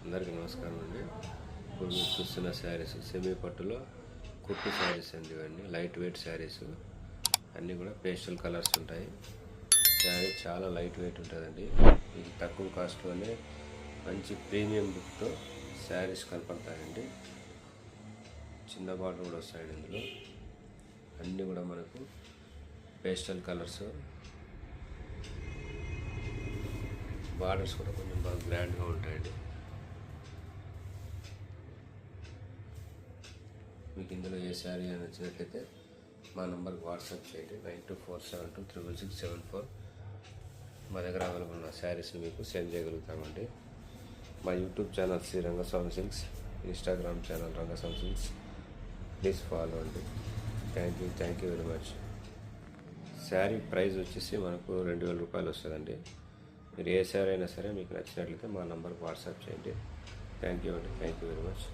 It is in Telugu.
అందరికీ నమస్కారం అండి. ఇప్పుడు మీరు చూస్తున్న శారీస్ సెమీ పట్టులో కుట్టు శారీస్ అండి. ఇవన్నీ లైట్ వెయిట్ శారీస్, అన్నీ కూడా పేస్టల్ కలర్స్ ఉంటాయి. శారీ చాలా లైట్ వెయిట్ ఉంటుందండి. ఇది తక్కువ కాస్ట్లోనే మంచి ప్రీమియం బుక్తో శారీస్ కనపడతాయండి. చిన్న బార్డర్ కూడా వస్తాయండి ఇందులో. అన్నీ కూడా మనకు పేస్టల్ కలర్స్, బార్డర్స్ కూడా కొంచెం బాగా గ్రాండ్గా ఉంటాయండి. మీకు ఇందులో ఏ శారీ నచ్చినట్లయితే మా నెంబర్కి వాట్సాప్ చేయండి. 9247236674. మా దగ్గర అవైలబుల్ ఉన్న శారీస్ని మీకు సెండ్ చేయగలుగుతామండి. మా YouTube channel Shri Rangaswamy silks, Instagram channel Rangaswamy silks. Please follow అండి. Thank you very much. Sari price వచ్చేసి మనకు 2000 రూపాయలు వస్తుందండి. మీరు ఏ శారీ అయినా సరే మీకు నచ్చినట్లయితే మా నెంబర్కి వాట్సాప్ చేయండి. థ్యాంక్ యూ అండి. Thank you very much.